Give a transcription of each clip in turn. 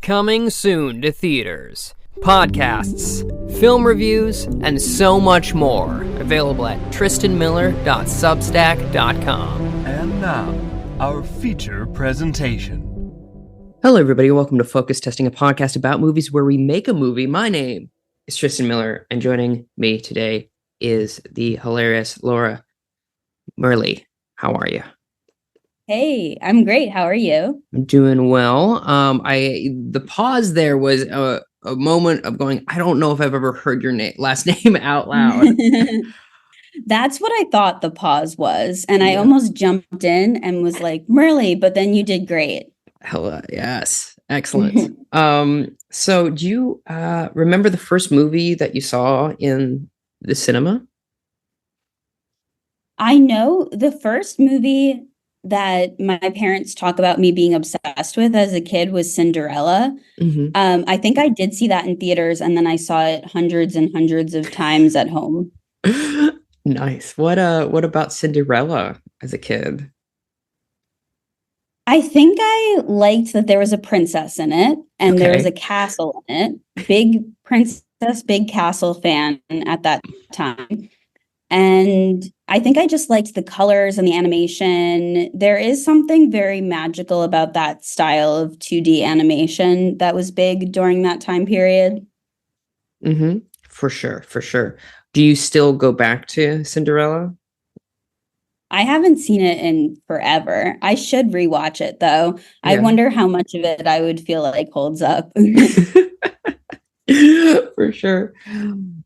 Coming soon to theaters. Podcasts, film reviews, and so much more. Available at tristanmiller.substack.com. And now, our feature presentation. Hello, everybody. Welcome to Focus Testing, a podcast about movies where we make a movie. My name is Tristan Miller, and joining me today is the hilarious Laura. Merli, how are you? Hey, I'm great. How are you? I'm doing well. The pause there was a moment of going, I don't know if I've ever heard your last name out loud. That's what I thought the pause was. And I almost jumped in and was like, Merli, but then you did great. Hello. Yes. Excellent. So do you remember the first movie that you saw in the cinema? I know the first movie that my parents talk about me being obsessed with as a kid was Cinderella. Mm-hmm. I think I did see that in theaters, and then I saw it hundreds and hundreds of times at home. Nice. What about Cinderella as a kid? I think I liked that there was a princess in it and there was a castle in it. Big princess, big castle fan at that time. And I think I just liked the colors and the animation. There is something very magical about that style of 2D animation that was big during that time period. Mm-hmm. For sure. Do you still go back to Cinderella? I haven't seen it in forever. I should rewatch it, though. Yeah. I wonder how much of it I would feel like holds up. For sure.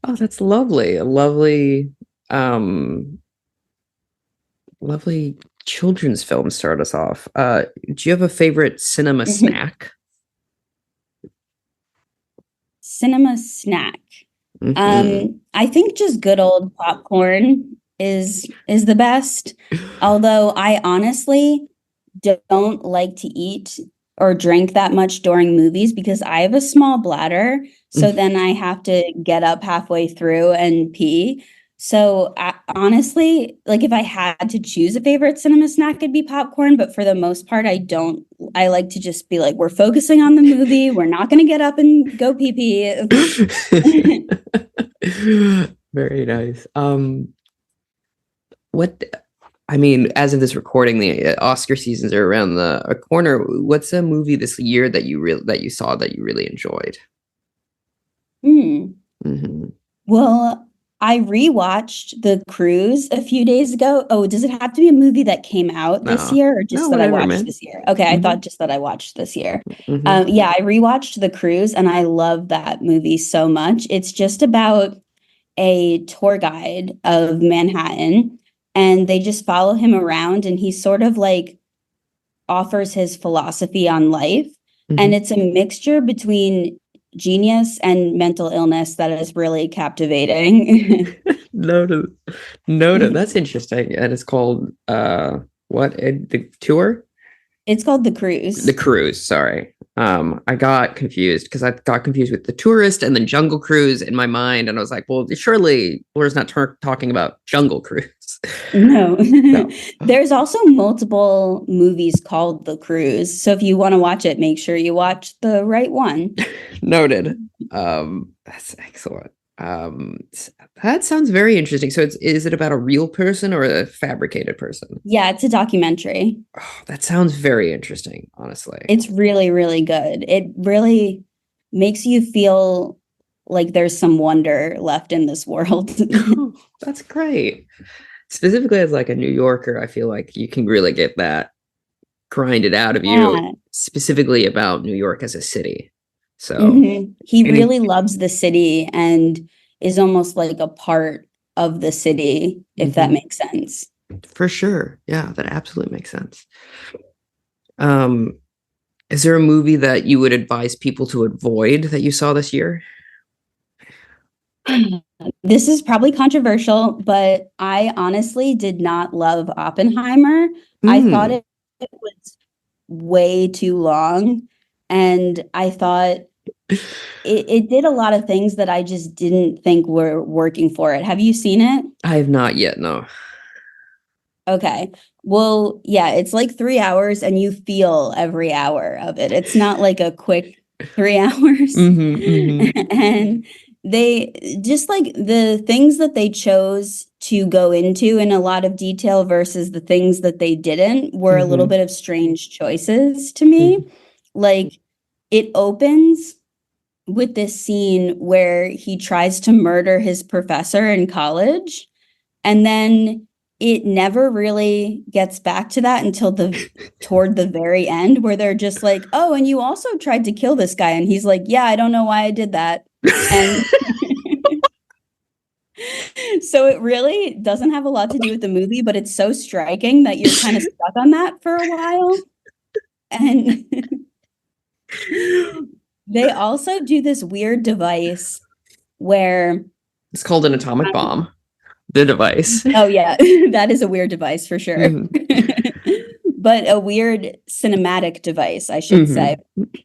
Oh, that's lovely. A lovely children's film to start us off. Do you have a favorite cinema snack? Cinema snack. Mm-hmm. I think just good old popcorn is the best. Although I honestly don't like to eat or drink that much during movies because I have a small bladder. So then I have to get up halfway through and pee. So honestly, like if I had to choose a favorite cinema snack, it'd be popcorn. But for the most part, I don't. I like to just be like, we're focusing on the movie. We're not going to get up and go pee pee. Very nice. As of this recording, the Oscar seasons are around the corner. What's a movie this year that you saw that you really enjoyed? Mm-hmm. Well, I rewatched The Cruise a few days ago. Oh, does it have to be a movie that came out this year or just that I watched this year? Okay, I thought just that I watched this year. Mm-hmm. Yeah, I rewatched The Cruise and I love that movie so much. It's just about a tour guide of Manhattan and they just follow him around and he sort of like offers his philosophy on life. Mm-hmm. And it's a mixture between genius and mental illness that is really captivating. Noted. That's interesting. And it's called the tour? It's called The Cruise. The Cruise, sorry. I got confused because I got confused with The Tourist and then Jungle Cruise in my mind. And I was like, well, surely Laura's not talking about Jungle Cruise. No. There's also multiple movies called The Cruise. So if you want to watch it, make sure you watch the right one. Noted. That's excellent. That sounds very interesting. So is it about a real person or a fabricated person? Yeah, it's a documentary. Oh, that sounds very interesting, honestly. It's really, really good. It really makes you feel like there's some wonder left in this world. That's great. Specifically as like a New Yorker, I feel like you can really get that grinded out of you, specifically about New York as a city. So he really loves the city and is almost like a part of the city, if that makes sense. For sure. Yeah, that absolutely makes sense. Is there a movie that you would advise people to avoid that you saw this year? This is probably controversial, but I honestly did not love Oppenheimer. I thought it was way too long. And I thought it did a lot of things that I just didn't think were working for it. Have you seen it? I have not yet, no. Okay. Well, yeah, it's like 3 hours and you feel every hour of it. It's not like a quick 3 hours. And they just like the things that they chose to go into in a lot of detail versus the things that they didn't were a little bit of strange choices to me. Like it opens with this scene where he tries to murder his professor in college, and then it never really gets back to that until toward the very end, where they're just like, oh, and you also tried to kill this guy, and he's like, yeah, I don't know why I did that. And so it really doesn't have a lot to do with the movie, but it's so striking that you're kind of stuck on that for a while. And they also do this weird device where It's called an atomic bomb. The device. Oh yeah, that is a weird device for sure. But a weird cinematic device, I should say,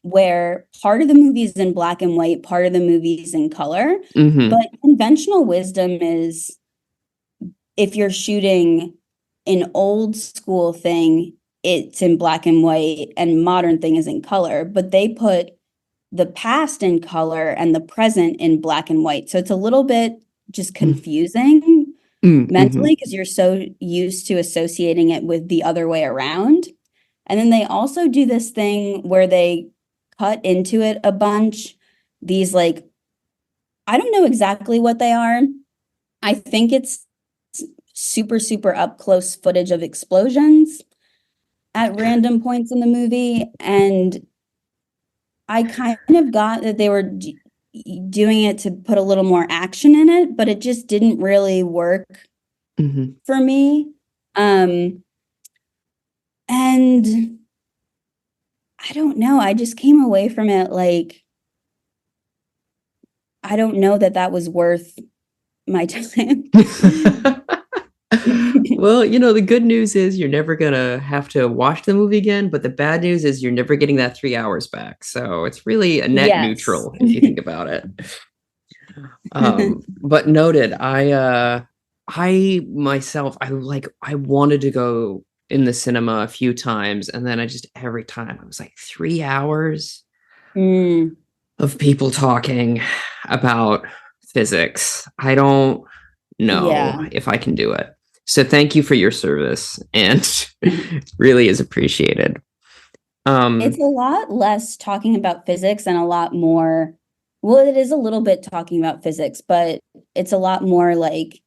where part of the movie is in black and white, part of the movie is in color. But conventional wisdom is if you're shooting an old school thing, it's in black and white, and modern thing is in color. But they put the past in color and the present in black and white. So it's a little bit just confusing mentally because you're so used to associating it with the other way around. And then they also do this thing where they cut into it a bunch. These like, I don't know exactly what they are. I think it's super, super up close footage of explosions at random points in the movie. And I kind of got that they were doing it to put a little more action in it, but it just didn't really work for me. And I don't know. I just came away from it like, I don't know that was worth my time. Well, the good news is you're never gonna have to watch the movie again, but the bad news is you're never getting that 3 hours back. So it's really a net neutral if you think about it. But noted. I myself, I wanted to go in the cinema a few times, and then every time I was like 3 hours of people talking about physics. I don't know if I can do it. So thank you for your service, and really is appreciated. It's a lot less talking about physics and a lot more, well, it is a little bit talking about physics, but it's a lot more like,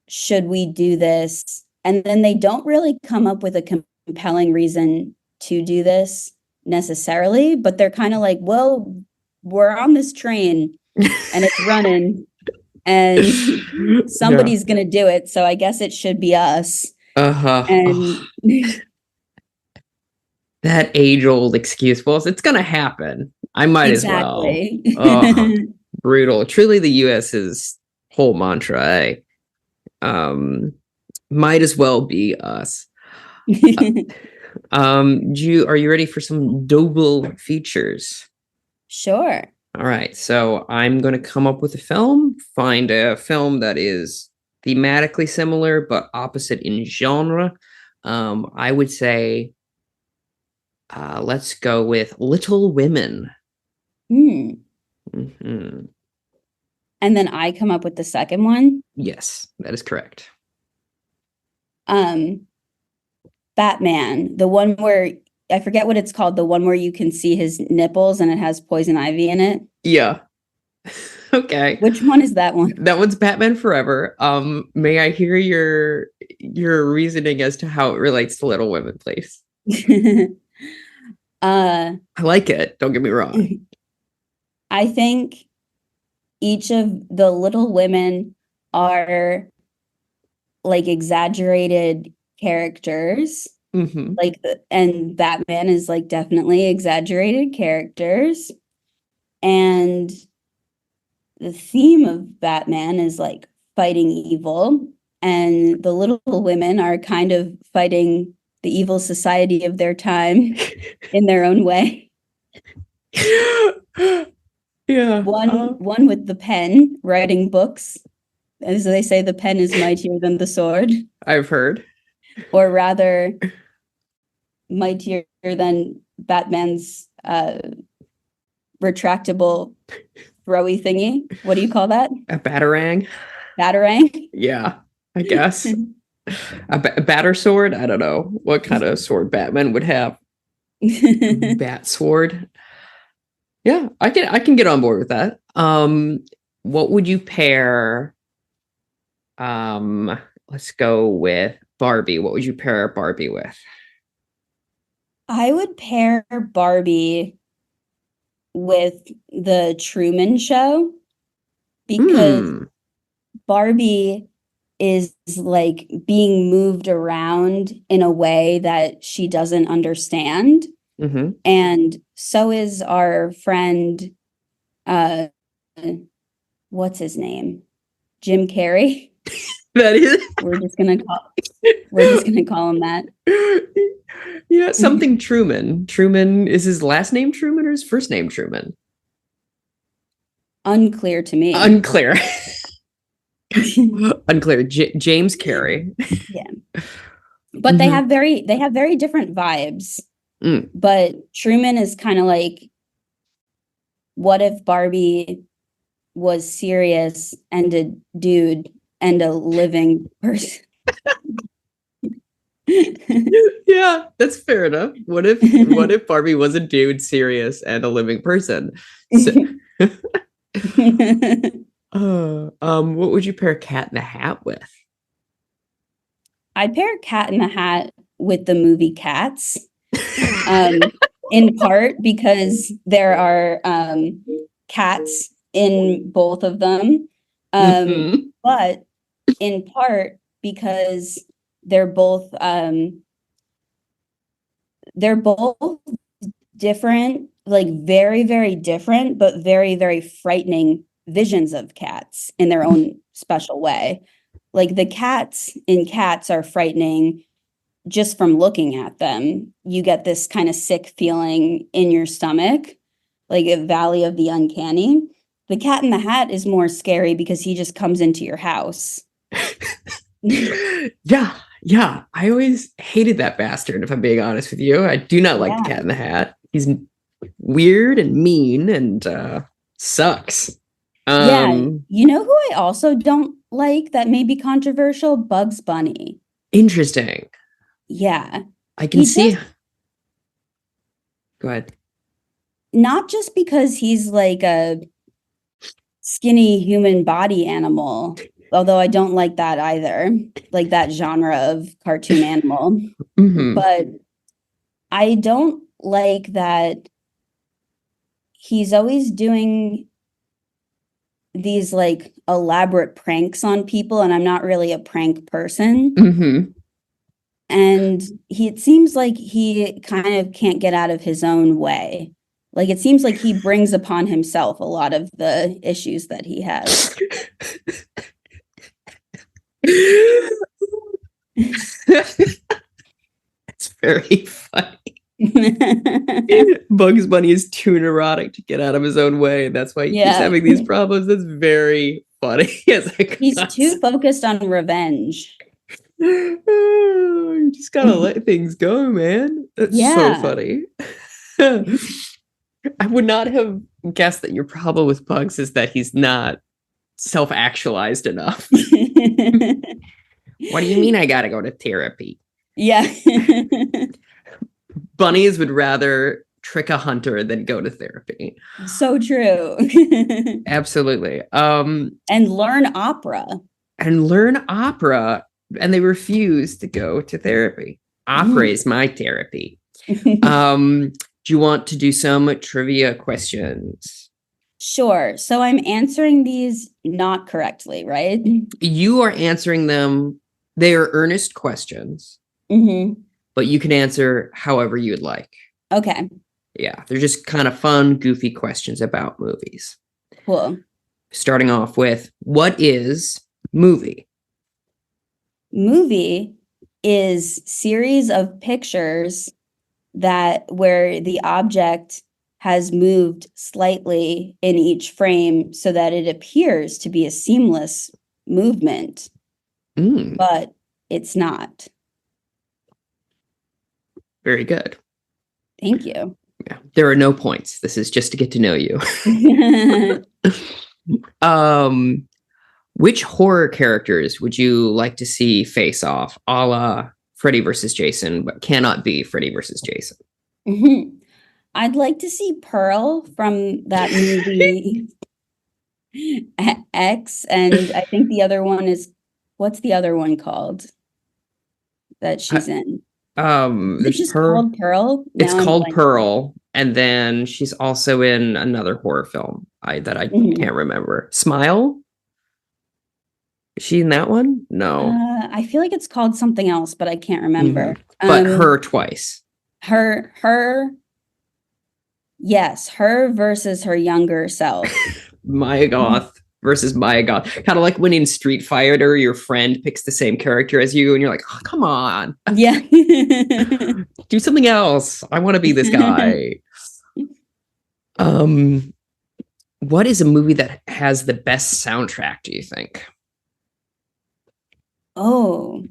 should we do this? And then they don't really come up with a compelling reason to do this necessarily, but they're kind of like, well, we're on this train and it's running. And somebody's going to do it. So I guess it should be us. And that age-old excuse. Well, it's going to happen. I might as well. Brutal. Truly the US's whole mantra. Might as well be us. Are you ready for some double features? Sure. All right, so I'm going to come up with a film, find a film that is thematically similar but opposite in genre. I would say, let's go with Little Women. And then I come up with the second one? Yes, that is correct. Batman, the one where I forget what it's called, the one where you can see his nipples and it has poison ivy in it. Yeah. Okay. Which one is that one? That one's Batman Forever. May I hear your reasoning as to how it relates to Little Women, please? I like it. Don't get me wrong. I think each of the Little Women are like exaggerated characters. Like, and Batman is like definitely exaggerated characters. And the theme of Batman is like fighting evil, and the Little Women are kind of fighting the evil society of their time in their own way. Yeah. One with the pen, writing books. As they say, the pen is mightier than the sword. I've heard. Or rather, mightier than Batman's retractable throwy thingy. What do you call that? A batarang? Batarang? Yeah, I guess. A batter sword? I don't know what kind of sword Batman would have. Bat sword. Yeah, I can get on board with that. What would you pair? Let's go with Barbie. What would you pair Barbie with? I would pair Barbie with the Truman Show because Barbie is like being moved around in a way that she doesn't understand. Mm-hmm. And so is our friend, what's his name? Jim Carrey. That is. We're just gonna call him that. Yeah, something Truman. Truman, is his last name Truman or his first name Truman? Unclear to me. Unclear. Unclear. James Carrey. Yeah. But they have very different vibes. But Truman is kind of like, what if Barbie was serious and a dude and a living person? Yeah, that's fair enough. What if Barbie was a dude, serious, and a living person? So, what would you pair Cat in the Hat with? I'd pair Cat in the Hat with the movie Cats. In part because there are cats in both of them, but in part because they're both different, like very, very different, but very, very frightening visions of cats in their own special way. Like the cats in Cats are frightening just from looking at them. You get this kind of sick feeling in your stomach, like a valley of the uncanny. The Cat in the Hat is more scary because he just comes into your house. Yeah. I always hated that bastard, if I'm being honest with you. I do not like the Cat in the Hat. He's weird and mean and sucks. You know who I also don't like that may be controversial? Bugs Bunny. Interesting. Yeah. I can see. Go ahead. Not just because he's like a skinny human body animal, although I don't like that either, like that genre of cartoon animal. But I don't like that he's always doing these like elaborate pranks on people, and I'm not really a prank person. And it seems like he kind of can't get out of his own way. Like it seems like he brings upon himself a lot of the issues that he has. It's very funny. Bugs Bunny is too neurotic to get out of his own way. That's why he keeps having these problems. That's very funny. He's too focused on revenge. You just gotta let things go, man. That's so funny. I would not have guessed that your problem with Bugs is that he's not self-actualized enough. What do you mean I gotta go to therapy? Yeah. Bunnies would rather trick a hunter than go to therapy. So true. Absolutely. And learn opera. And they refuse to go to therapy. Opera is my therapy. Do you want to do some trivia questions? Sure. So I'm answering these not correctly, right? You are answering them. They are earnest questions, but you can answer however you'd like. Okay. Yeah, they're just kind of fun, goofy questions about movies. Cool. Starting off with, what is movie? Movie is series of pictures where the object has moved slightly in each frame so that it appears to be a seamless movement, but it's not. Very good. Thank you. Yeah. There are no points. This is just to get to know you. Which horror characters would you like to see face off, a la Freddy versus Jason, but cannot be Freddy versus Jason? I'd like to see Pearl from that movie X, and I think the other one is, what's the other one called that she's in? There's just Pearl. called Pearl. It's Now I'm called blanking. Pearl, and then she's also in another horror film that I can't remember. Smile? Is she in that one? No. I feel like it's called something else, but I can't remember. But her twice. Yes, her versus her younger self. Maya Goth versus Maya Goth. Kind of like when in Street Fighter, your friend picks the same character as you, and you're like, oh, come on. Yeah. Do something else. I want to be this guy. What is a movie that has the best soundtrack, do you think? Oh,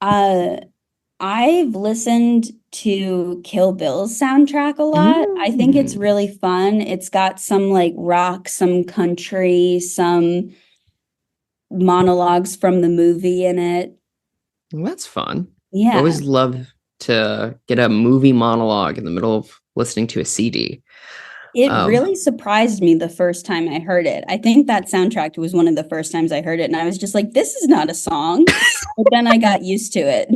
I've listened to Kill Bill's soundtrack a lot. I think it's really fun. It's got some like rock, some country, some monologues from the movie in it. Well, that's fun. Yeah. I always love to get a movie monologue in the middle of listening to a CD. It really surprised me the first time I heard it. I think that soundtrack was one of the first times I heard it, and I was just like, this is not a song. But then I got used to it.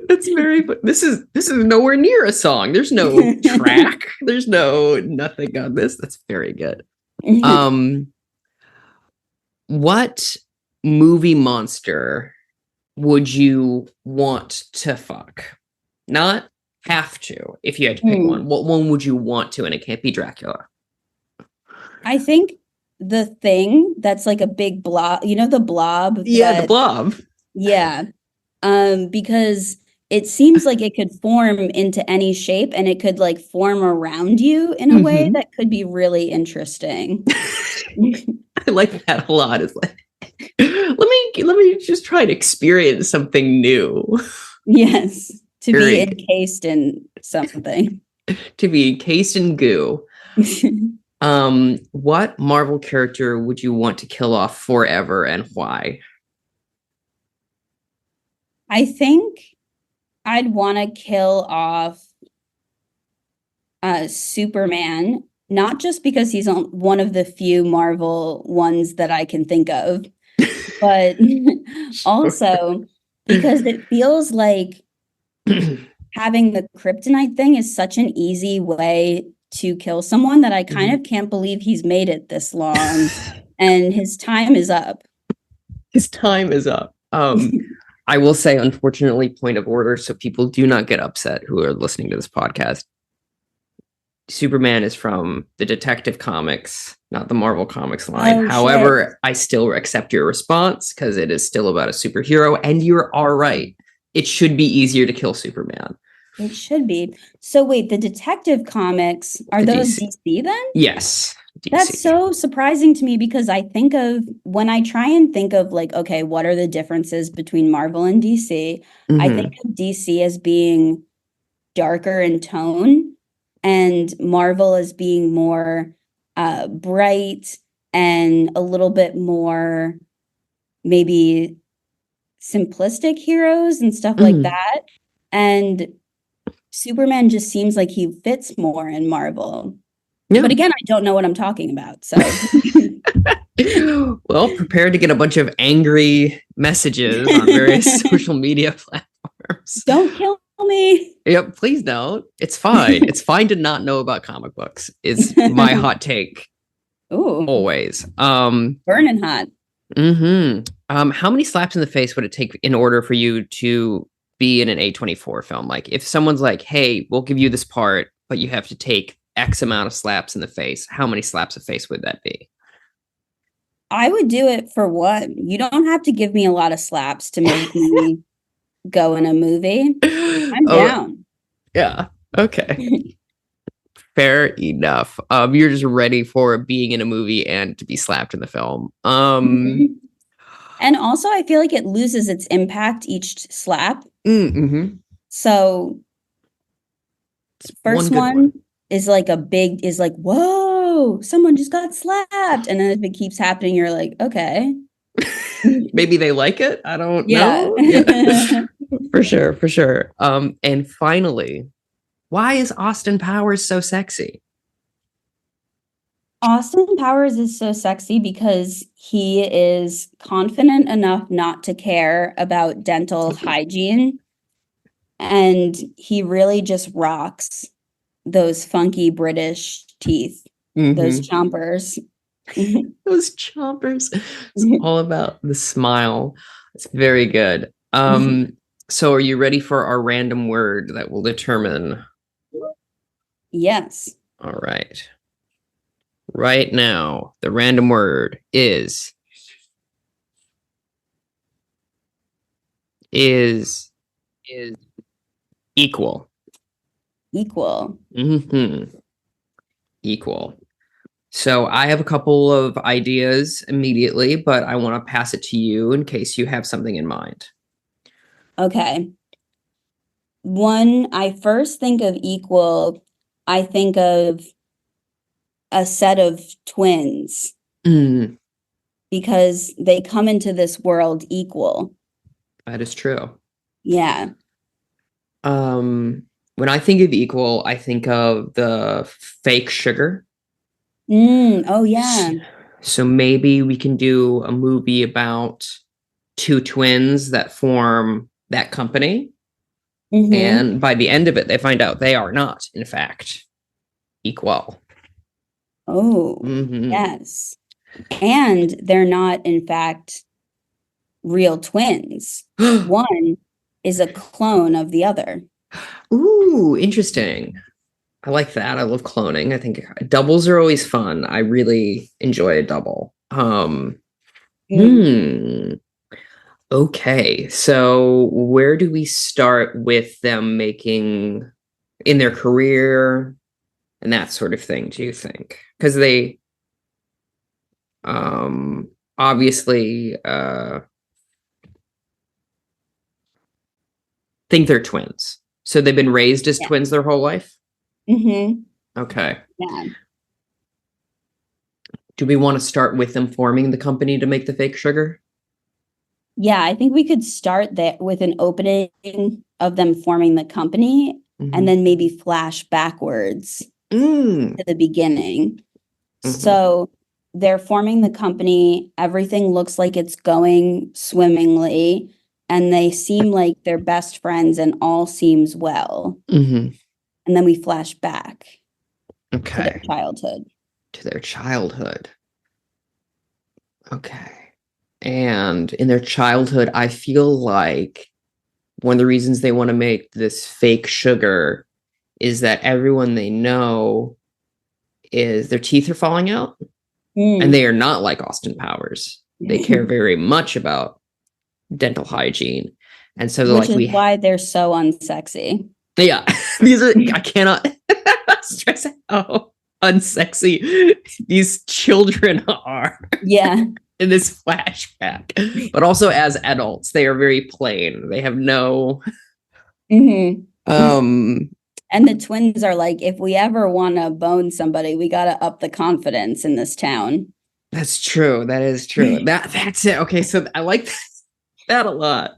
That's very this is nowhere near a song. There's no track. There's nothing on this. That's very good. What movie monster would you want to fuck? Not have to, if you had to pick one. What one would you want to? And it can't be Dracula. I think the Thing, that's like a big blob. You know, the blob? Yeah, the blob. Yeah. Because it seems like it could form into any shape, and it could like form around you in a way that could be really interesting. I like that a lot. It's like, let me just try to experience something new. Yes. To be encased in something. To be encased in goo. What Marvel character would you want to kill off forever, and why? I think I'd want to kill off Superman, not just because he's one of the few Marvel ones that I can think of, but also because it feels like having the kryptonite thing is such an easy way to kill someone that I kind of can't believe he's made it this long, and his time is up. His time is up. I will say, unfortunately, point of order, so people do not get upset who are listening to this podcast. Superman is from the Detective Comics, not the Marvel Comics line. However, I still accept your response because it is still about a superhero, and you're all right. It should be easier to kill Superman. It should be. So wait, the Detective Comics, are those DC then? Yes. DC. That's so surprising to me, because when I try and think of like, okay, what are the differences between Marvel and DC? I think of DC as being darker in tone, and Marvel as being more bright and a little bit more maybe simplistic heroes and stuff like that. And Superman just seems like he fits more in Marvel. Yeah. But again, I don't know what I'm talking about. So, well, prepare to get a bunch of angry messages on various social media platforms. Don't kill me. Yep, please don't. It's fine. It's fine to not know about comic books. Is my hot take. Ooh. Always. Burning hot. How many slaps in the face would it take in order for you to be in an A24 film? Like, if someone's like, hey, we'll give you this part, but you have to take X amount of slaps in the face, how many slaps of face would that be? I would do it for one. You don't have to give me a lot of slaps to make me go in a movie. I'm down. Yeah. Okay. Fair enough. You're just ready for being in a movie and to be slapped in the film. And also, I feel like it loses its impact each slap. So, first one, is like whoa, someone just got slapped. And then if it keeps happening, you're like, okay. Maybe they like it. I don't Yeah. know. Yeah. For sure. And finally, why is Austin Powers so sexy? Austin Powers is so sexy because he is confident enough not to care about dental hygiene. And he really just rocks those funky British teeth, those chompers. Those chompers. It's all about the smile. It's very good. So are you ready for our random word that will determine? Yes. All right. Right now, the random word is equal. Equal. Equal. So I have a couple of ideas immediately, but I want to pass it to you in case you have something in mind. Okay. When I first think of equal, I think of a set of twins because they come into this world equal. That is true. Yeah. When I think of equal, I think of the fake sugar. Oh, yeah. So maybe we can do a movie about two twins that form that company. And by the end of it, they find out they are not, in fact, equal. Oh, yes. And they're not, in fact, real twins. One is a clone of the other. Ooh, interesting. I like that. I love cloning. I think doubles are always fun. I really enjoy a double. Okay, so where do we start with them making in their career and that sort of thing, do you think? Because they obviously think they're twins. So they've been raised as twins their whole life? Okay. Yeah. Do we want to start with them forming the company to make the fake sugar? Yeah, I think we could start that with an opening of them forming the company and then maybe flash backwards to the beginning. So they're forming the company. Everything looks like it's going swimmingly, and they seem like they're best friends and all seems well. And then we flash back to their childhood. To their childhood. Okay. And in their childhood, I feel like one of the reasons they want to make this fake sugar is that everyone they know is their teeth are falling out. And they are not like Austin Powers. They care very much about dental hygiene. And so they're Which is why they're so unsexy. Yeah. I cannot stress how unsexy these children are. Yeah. In this flashback. But also as adults, they are very plain. They have no and the twins are like, if we ever want to bone somebody, we got to up the confidence in this town. That's true. That is true. That's it. Okay, so I like that a lot.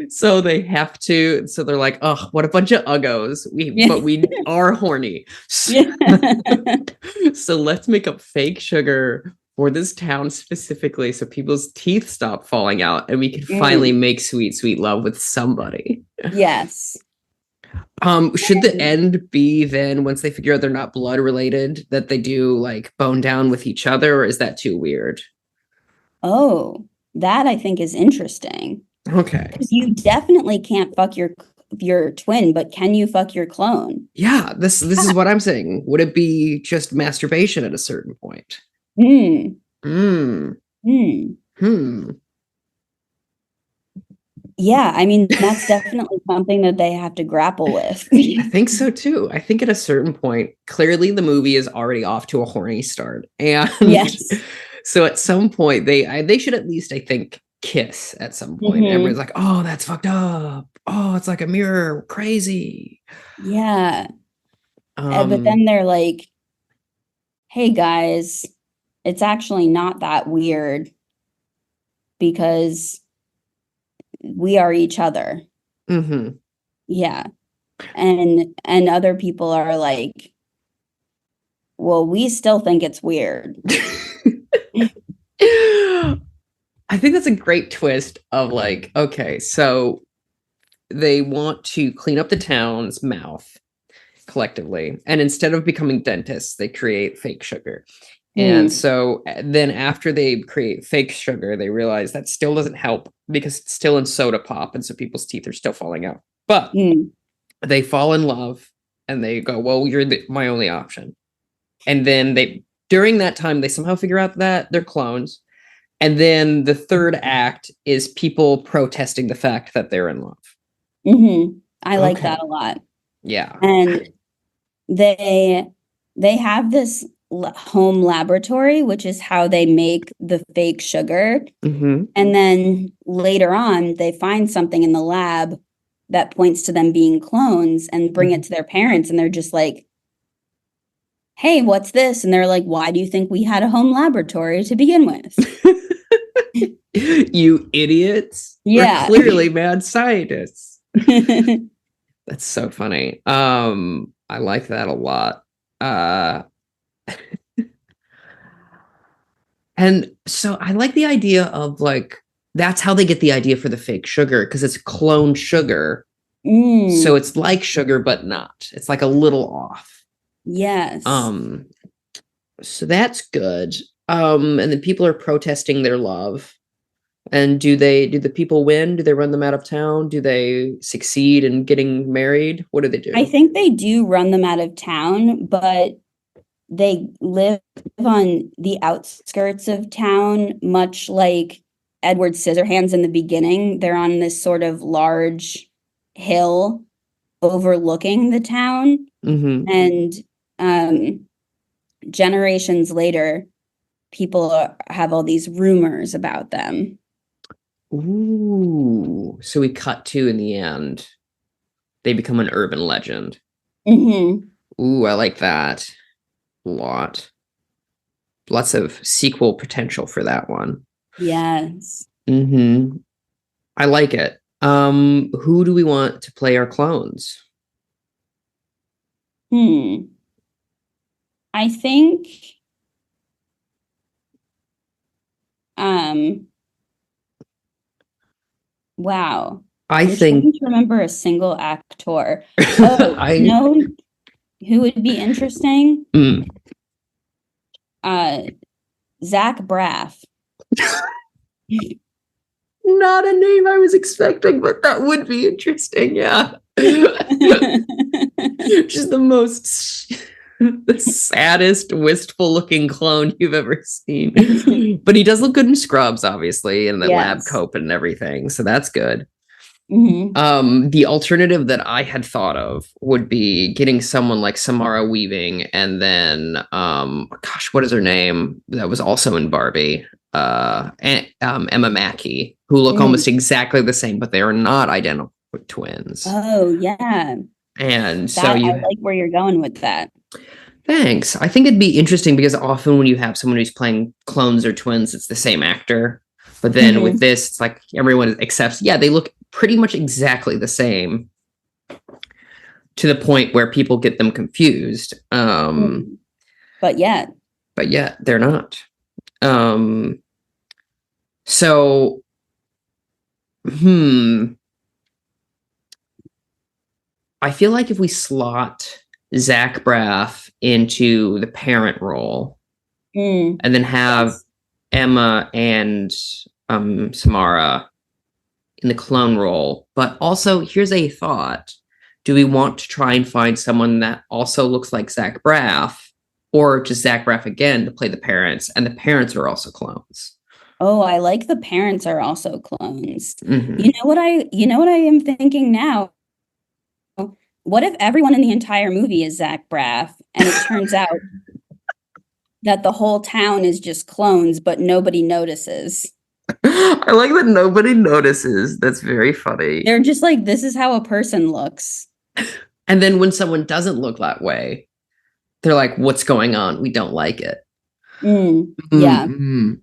So they have to. So they're like, oh, what a bunch of uggos. But we are horny. So, so let's make up fake sugar for this town specifically, so people's teeth stop falling out, and we can finally make sweet, sweet love with somebody. Yes. Should the end be then once they figure out they're not blood related that they do like bone down with each other, or is that too weird? Oh, that I think is interesting. Okay. Because you definitely can't fuck your twin, but can you fuck your clone? Yeah, this is what I'm saying. Would it be just masturbation at a certain point? Yeah, I mean, that's definitely something that they have to grapple with. I think so too. I think at a certain point, clearly the movie is already off to a horny start. And so at some point, they should at least, I think, kiss at some point. Everyone's like, oh, that's fucked up. Oh, it's like a mirror. Crazy. Yeah. But then they're like, hey guys, it's actually not that weird because we are each other. Mm-hmm. Yeah. And other people are like, well, we still think it's weird. I think that's a great twist of like, okay, so they want to clean up the town's mouth collectively. And instead of becoming dentists, they create fake sugar. And so then after they create fake sugar, they realize that still doesn't help because it's still in soda pop. And so people's teeth are still falling out. But they fall in love and they go, well, you're my only option. And then during that time, they somehow figure out that they're clones. And then the third act is people protesting the fact that they're in love. I like that a lot. Yeah. And they have this home laboratory, which is how they make the fake sugar. And then later on, they find something in the lab that points to them being clones and bring it to their parents. And they're just like, hey, what's this? And they're like, why do you think we had a home laboratory to begin with? You idiots. Yeah. We're clearly mad scientists. That's so funny. I like that a lot. And so I like the idea of like, that's how they get the idea for the fake sugar, because it's clone sugar. So it's like sugar, but not. It's like a little off. Yes. So that's good. And then people are protesting their love. And do the people win? Do they run them out of town? Do they succeed in getting married? What do they do? I think they do run them out of town, but they live on the outskirts of town, much like Edward Scissorhands in the beginning. They're on this sort of large hill overlooking the town. And generations later, people have all these rumors about them. Ooh. So we cut to, in the end, they become an urban legend. Ooh, I like that a lot. Lots of sequel potential for that one. Yes. I like it. Who do we want to play our clones? I think wow. I'm trying to remember a single actor. Oh, you know who would be interesting? Zach Braff. Not a name I was expecting, but that would be interesting. Yeah. Just the saddest, wistful looking clone you've ever seen. But he does look good in Scrubs, obviously, and the lab coat and everything. So that's good. The alternative that I had thought of would be getting someone like Samara Weaving, and then what is her name? That was also in Barbie. Emma Mackey, who look almost exactly the same, but they are not identical twins. Oh yeah. And so I like where you're going with that. Thanks. I think it'd be interesting because often when you have someone who's playing clones or twins, it's the same actor. But then with this, it's like everyone accepts, they look pretty much exactly the same, to the point where people get them confused. But yet they're not. So, I feel like if we slot Zach Braff into the parent role, and then have Emma and Samara in the clone role, but also here's a thought: do we want to try and find someone that also looks like Zach Braff, or just Zach Braff again to play the parents, and the parents are also clones? Oh, I like the parents are also clones. You know what I am thinking now? What if everyone in the entire movie is Zach Braff, and it turns out that the whole town is just clones, but nobody notices? I like that nobody notices. That's very funny. They're just like, this is how a person looks. And then when someone doesn't look that way, they're like, what's going on? We don't like it. Yeah. Mm-hmm.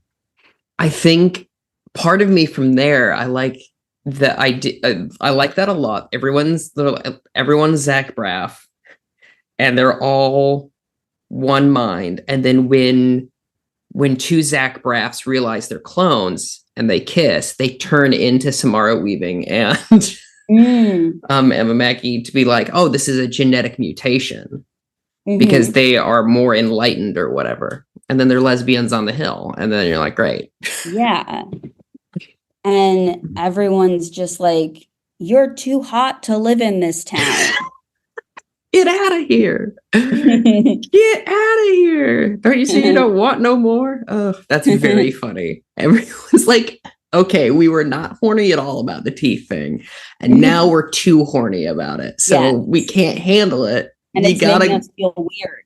I think part of me from there, I like the idea. I like that a lot. Everyone's Zach Braff, and they're all one mind. And then when two Zach Braffs realize they're clones and they kiss, they turn into Samara Weaving and Emma Mackey to be like, oh, this is a genetic mutation because they are more enlightened or whatever. And then they're lesbians on the hill. And then you're like, great. Yeah. And everyone's just like, you're too hot to live in this town. Get out of here. Get out of here. Don't you see you don't want no more? Oh, that's very funny. Everyone's like, okay, we were not horny at all about the teeth thing. And now we're too horny about it. So we can't handle it. And it's making us feel weird.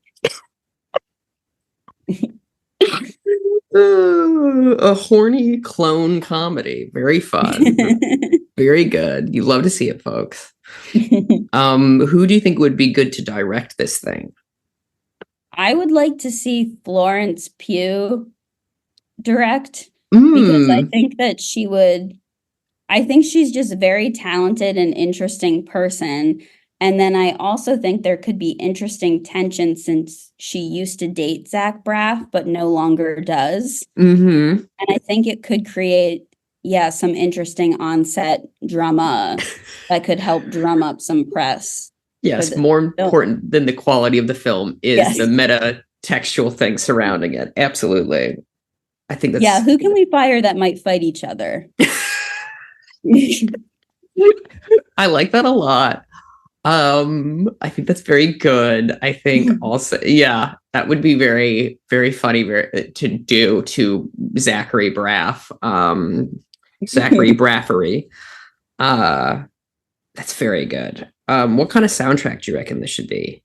A horny clone comedy. Very fun. Very good. You love to see it, folks. Who do you think would be good to direct this thing? I would like to see Florence Pugh direct because I think that she would. I think she's just a very talented and interesting person. And then I also think there could be interesting tension since she used to date Zach Braff, but no longer does. And I think it could create, some interesting on-set drama that could help drum up some press. Yes, more important than the quality of the film is the meta-textual thing surrounding it. Absolutely. I think that's... Yeah, who can we fire that might fight each other? I like that a lot. I think that's very good. I think also, that would be very, very funny to do to Zachary Braff. Zachary Braffery. That's very good. What kind of soundtrack do you reckon this should be?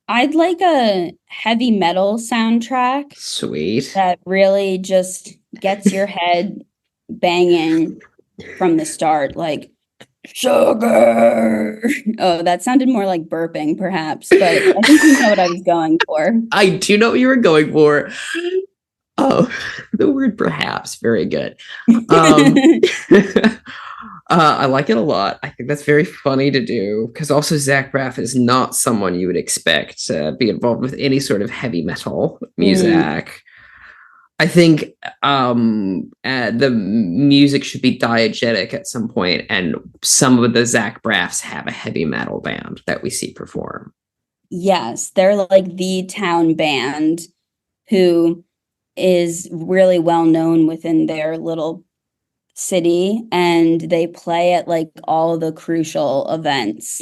I'd like a heavy metal soundtrack. Sweet. That really just gets your head banging from the start, like sugar. Oh, that sounded more like burping, perhaps, but I think you know what I was going for. I do know what you were going for. Oh, the word perhaps. Very good. I like it a lot. I think that's very funny to do because also Zach Braff is not someone you would expect to be involved with any sort of heavy metal music. I think the music should be diegetic at some point, and some of the Zach Braffs have a heavy metal band that we see perform. Yes, they're like the town band who is really well known within their little city, and they play at like all the crucial events.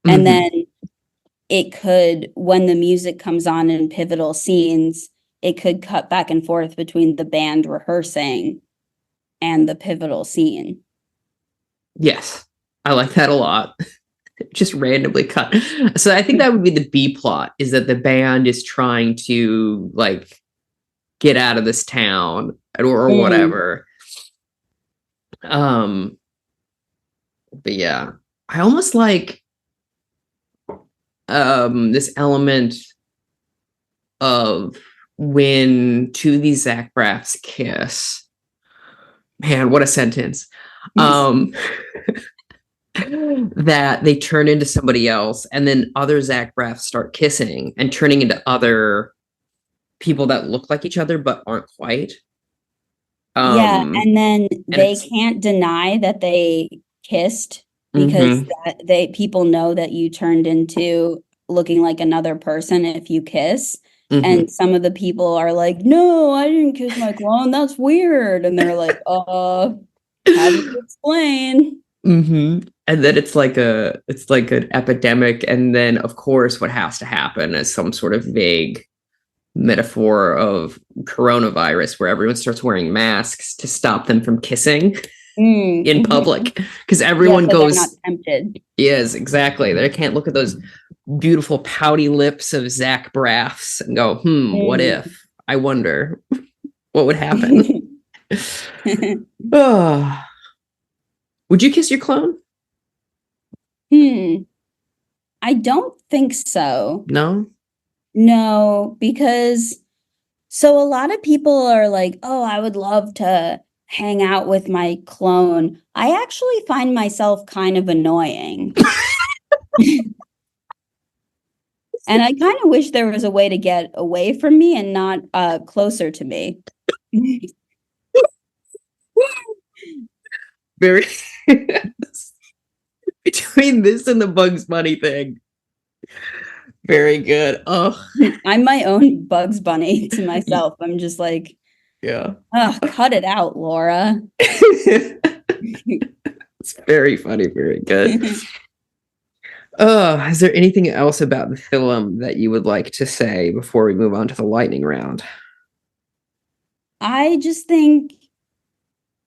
And then it could, when the music comes on in pivotal scenes, it could cut back and forth between the band rehearsing and the pivotal scene. Yes, I like that a lot. Just randomly cut. So I think that would be the B plot, is that the band is trying to like get out of this town or whatever. But yeah, I almost like this element of when two of these Zach Braffs kiss. Man, what a sentence. That they turn into somebody else, and then other Zach Braffs start kissing and turning into other people that look like each other but aren't quite. And then they can't deny that they kissed because people know that you turned into looking like another person if you kiss. And some of the people are like, no, I didn't kiss my clone. That's weird. And they're like, how do you explain? And then it's like an epidemic. And then, of course, what has to happen is some sort of vague metaphor of coronavirus where everyone starts wearing masks to stop them from kissing in public because everyone goes not tempted. Yes, exactly. They can't look at those beautiful pouty lips of Zach Braffs and go, what if? I wonder what would happen. Would you kiss your clone? I don't think so. No? No, because so a lot of people are like, oh, I would love to hang out with my clone. I actually find myself kind of annoying. And I kind of wish there was a way to get away from me and not closer to me. Very between this and the Bugs Bunny thing. Very good. Oh, I'm my own Bugs Bunny to myself. I'm just like, yeah. oh, cut it out, Laura. It's very funny. Very good. Is there anything else about the film that you would like to say before we move on to the lightning round? I just think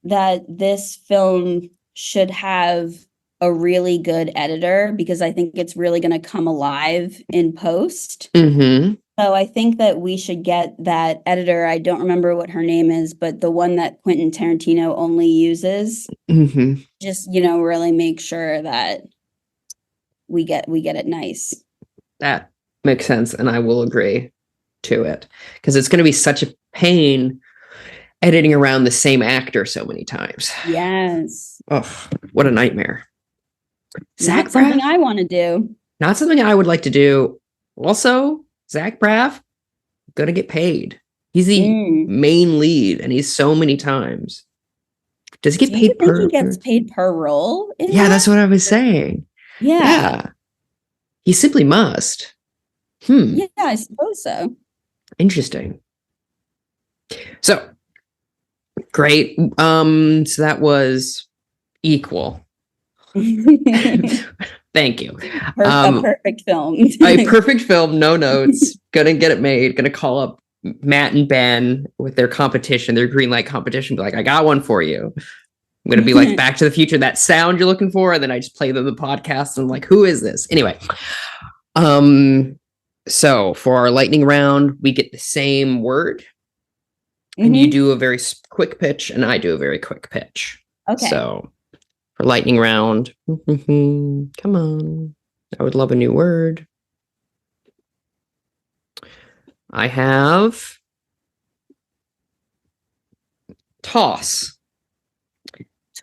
that this film should have a really good editor because I think it's really going to come alive in post. Mm-hmm. So I think that we should get that editor. I don't remember what her name is, but the one that Quentin Tarantino only uses. Mm-hmm. Just, really make sure that we get it nice. That makes sense, and I will agree to it because it's going to be such a pain editing around the same actor so many times. Yes. Oh, what a nightmare. Zach Braff, something I want to do. Not something I would like to do. Also, Zach Braff, gonna get paid. He's the main lead, and he's so many times. Does he get paid per? He gets paid per role? Yeah, that's what I was saying. Yeah. He simply must. Yeah, I suppose so. Interesting. So, great. So that was equal. Thank you. A perfect film. A perfect film, no notes. Gonna get it made. Gonna call up Matt and Ben with their competition, their green light competition. Be like, I got one for you. I'm gonna be like Back to the Future, that sound you're looking for, and then I just play them the podcast and I'm like, who is this? Anyway, so for our lightning round, we get the same word, and you do a very quick pitch, and I do a very quick pitch. Okay. So for lightning round, come on, I would love a new word. I have toss.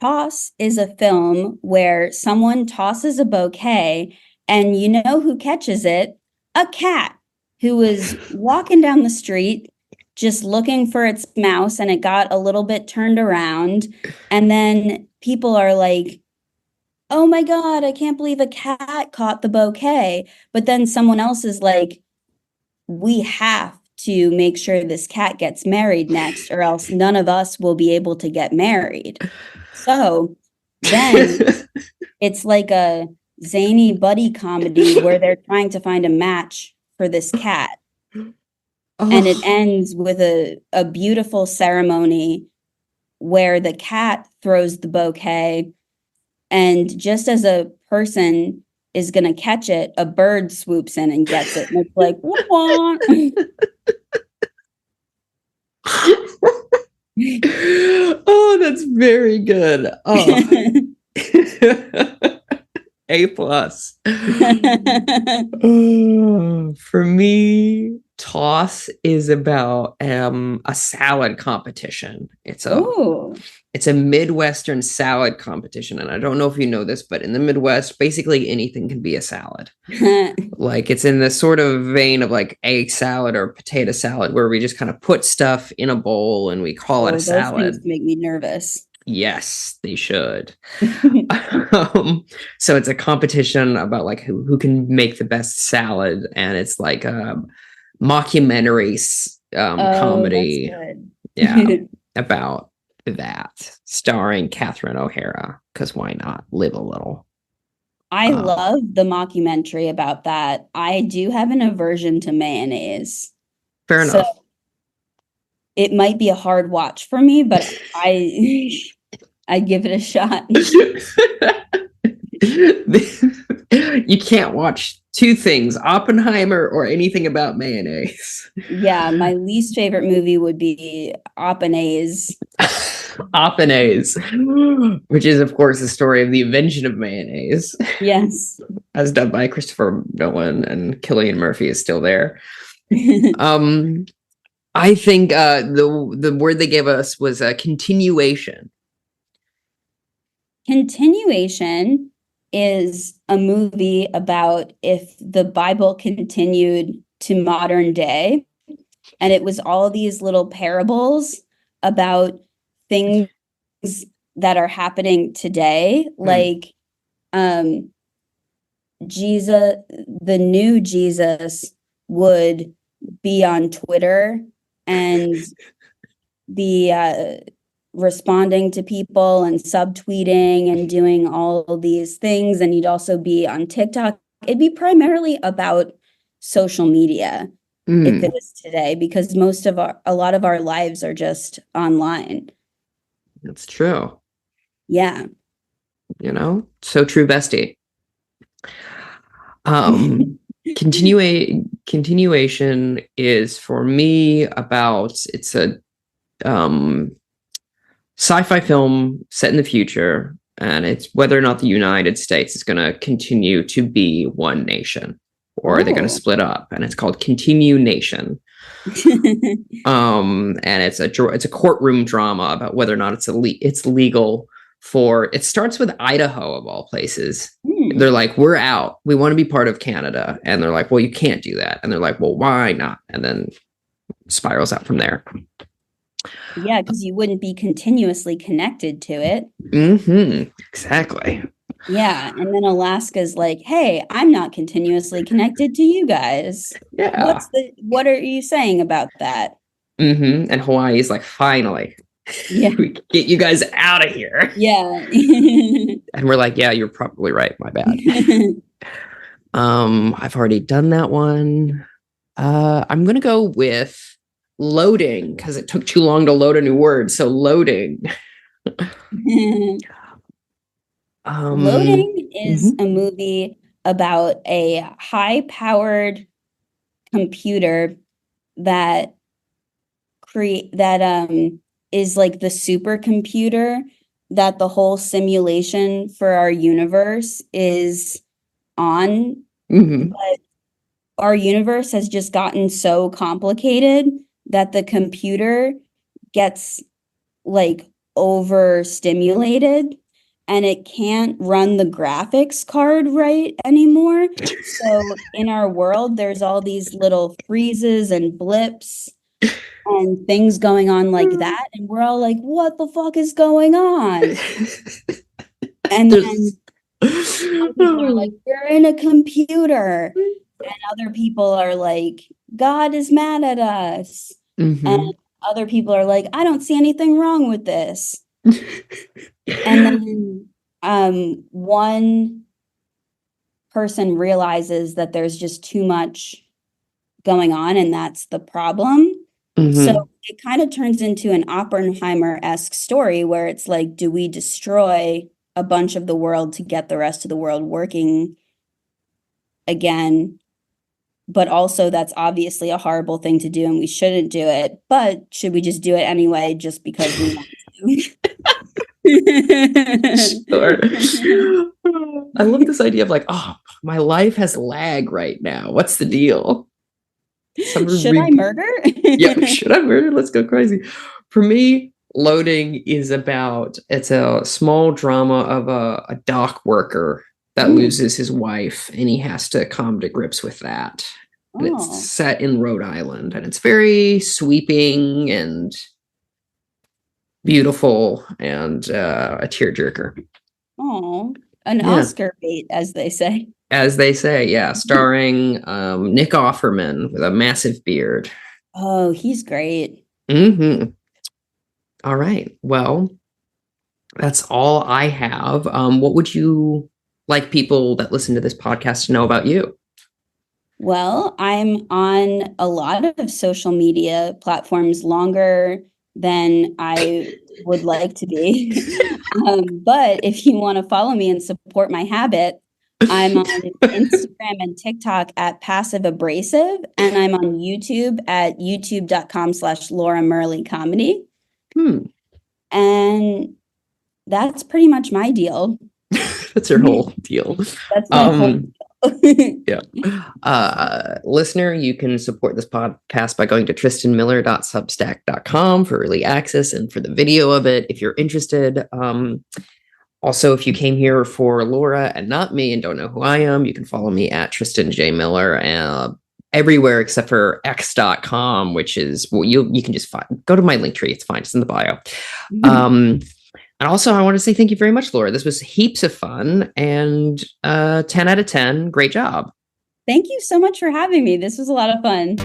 Toss is a film where someone tosses a bouquet and you know who catches it? A cat who was walking down the street just looking for its mouse and it got a little bit turned around. And then people are like, oh my God, I can't believe a cat caught the bouquet. But then someone else is like, we have to make sure this cat gets married next or else none of us will be able to get married. So then it's like a zany buddy comedy where they're trying to find a match for this cat. Oh. And it ends with a beautiful ceremony where the cat throws the bouquet. And just as a person is going to catch it, a bird swoops in and gets it. And it's like, wah. Oh, that's very good. Oh. A+. For me, toss is about a salad competition. It's a Midwestern salad competition, and I don't know if you know this, but in the Midwest, basically anything can be a salad. Like it's in the sort of vein of like egg salad or potato salad, where we just kind of put stuff in a bowl and we call it a salad. Those things make me nervous. Yes, they should. So it's a competition about like who can make the best salad, and it's like a mockumentary comedy. Yeah, about that, starring Catherine O'Hara, because why not live a little? I love the mockumentary about that. I do have an aversion to mayonnaise. Fair enough. So it might be a hard watch for me, but I'd give it a shot. You can't watch two things, Oppenheimer or anything about mayonnaise. Yeah, my least favorite movie would be Oppenheimer. Opinase, which is, of course, the story of the invention of mayonnaise, Yes. as done by Christopher Nolan, and Cillian Murphy is still there. I think the word they gave us was a continuation. Continuation is a movie about if the Bible continued to modern day, and it was all these little parables about things that are happening today, like Jesus, the new Jesus would be on Twitter and be responding to people and subtweeting and doing all of these things. And he'd also be on TikTok. It'd be primarily about social media if it was today, because a lot of our lives are just online. That's true. Yeah. So true, bestie. Continuation is for me about, it's a sci-fi film set in the future, and it's whether or not the United States is going to continue to be one nation, or are they going to split up, and it's called Continue Nation. And it's a courtroom drama about whether or not it's legal for, it starts with Idaho of all places. They're like, we're out, we want to be part of Canada, and they're like, well, you can't do that, and they're like, well, why not? And then spirals out from there. Yeah, because you wouldn't be continuously connected to it. Exactly. Yeah, and then Alaska's like, hey, I'm not continuously connected to you guys. Yeah. What are you saying about that? And Hawaii's like, finally, we can get you guys out of here. Yeah. And we're like, yeah, you're probably right. My bad. I've already done that one. I'm gonna go with loading, because it took too long to load a new word. So loading. Loading is a movie about a high-powered computer that is like the supercomputer that the whole simulation for our universe is on. But our universe has just gotten so complicated that the computer gets like overstimulated and it can't run the graphics card right anymore. So in our world, there's all these little freezes and blips and things going on like that. And we're all like, what the fuck is going on? And then some people are like, you're in a computer. And other people are like, God is mad at us. And other people are like, I don't see anything wrong with this. And then one person realizes that there's just too much going on, and that's the problem. So it kind of turns into an Oppenheimer-esque story where it's like, do we destroy a bunch of the world to get the rest of the world working again? But also that's obviously a horrible thing to do and we shouldn't do it. But should we just do it anyway just because we want to? Sure. I love this idea of like, oh, my life has lag right now. What's the deal? Should I murder? Yeah, should I murder? Let's go crazy. For me, loading is it's a small drama of a dock worker that loses his wife, and he has to come to grips with that. And it's set in Rhode Island, and it's very sweeping and beautiful and a tearjerker. Oh, an Oscar bait, as they say. As they say, yeah. Starring Nick Offerman with a massive beard. Oh, he's great. All right. Well, that's all I have. What would you like people that listen to this podcast to know about you? Well, I'm on a lot of social media platforms, longer than I would like to be. But if you want to follow me and support my habit, I'm on Instagram and TikTok at Passive Abrasive, and I'm on YouTube at youtube.com/Laura Merli Comedy. And that's pretty much my deal. That's your whole deal. That's my whole Yeah. Listener, you can support this podcast by going to tristanmiller.substack.com for early access and for the video of it if you're interested. Also, if you came here for Laura and not me and don't know who I am, you can follow me at Tristan J. Miller everywhere except for x.com, which is, well, you can just go to my link tree. It's fine. It's in the bio. And also, I want to say thank you very much, Laura. This was heaps of fun and 10 out of 10. Great job. Thank you so much for having me. This was a lot of fun.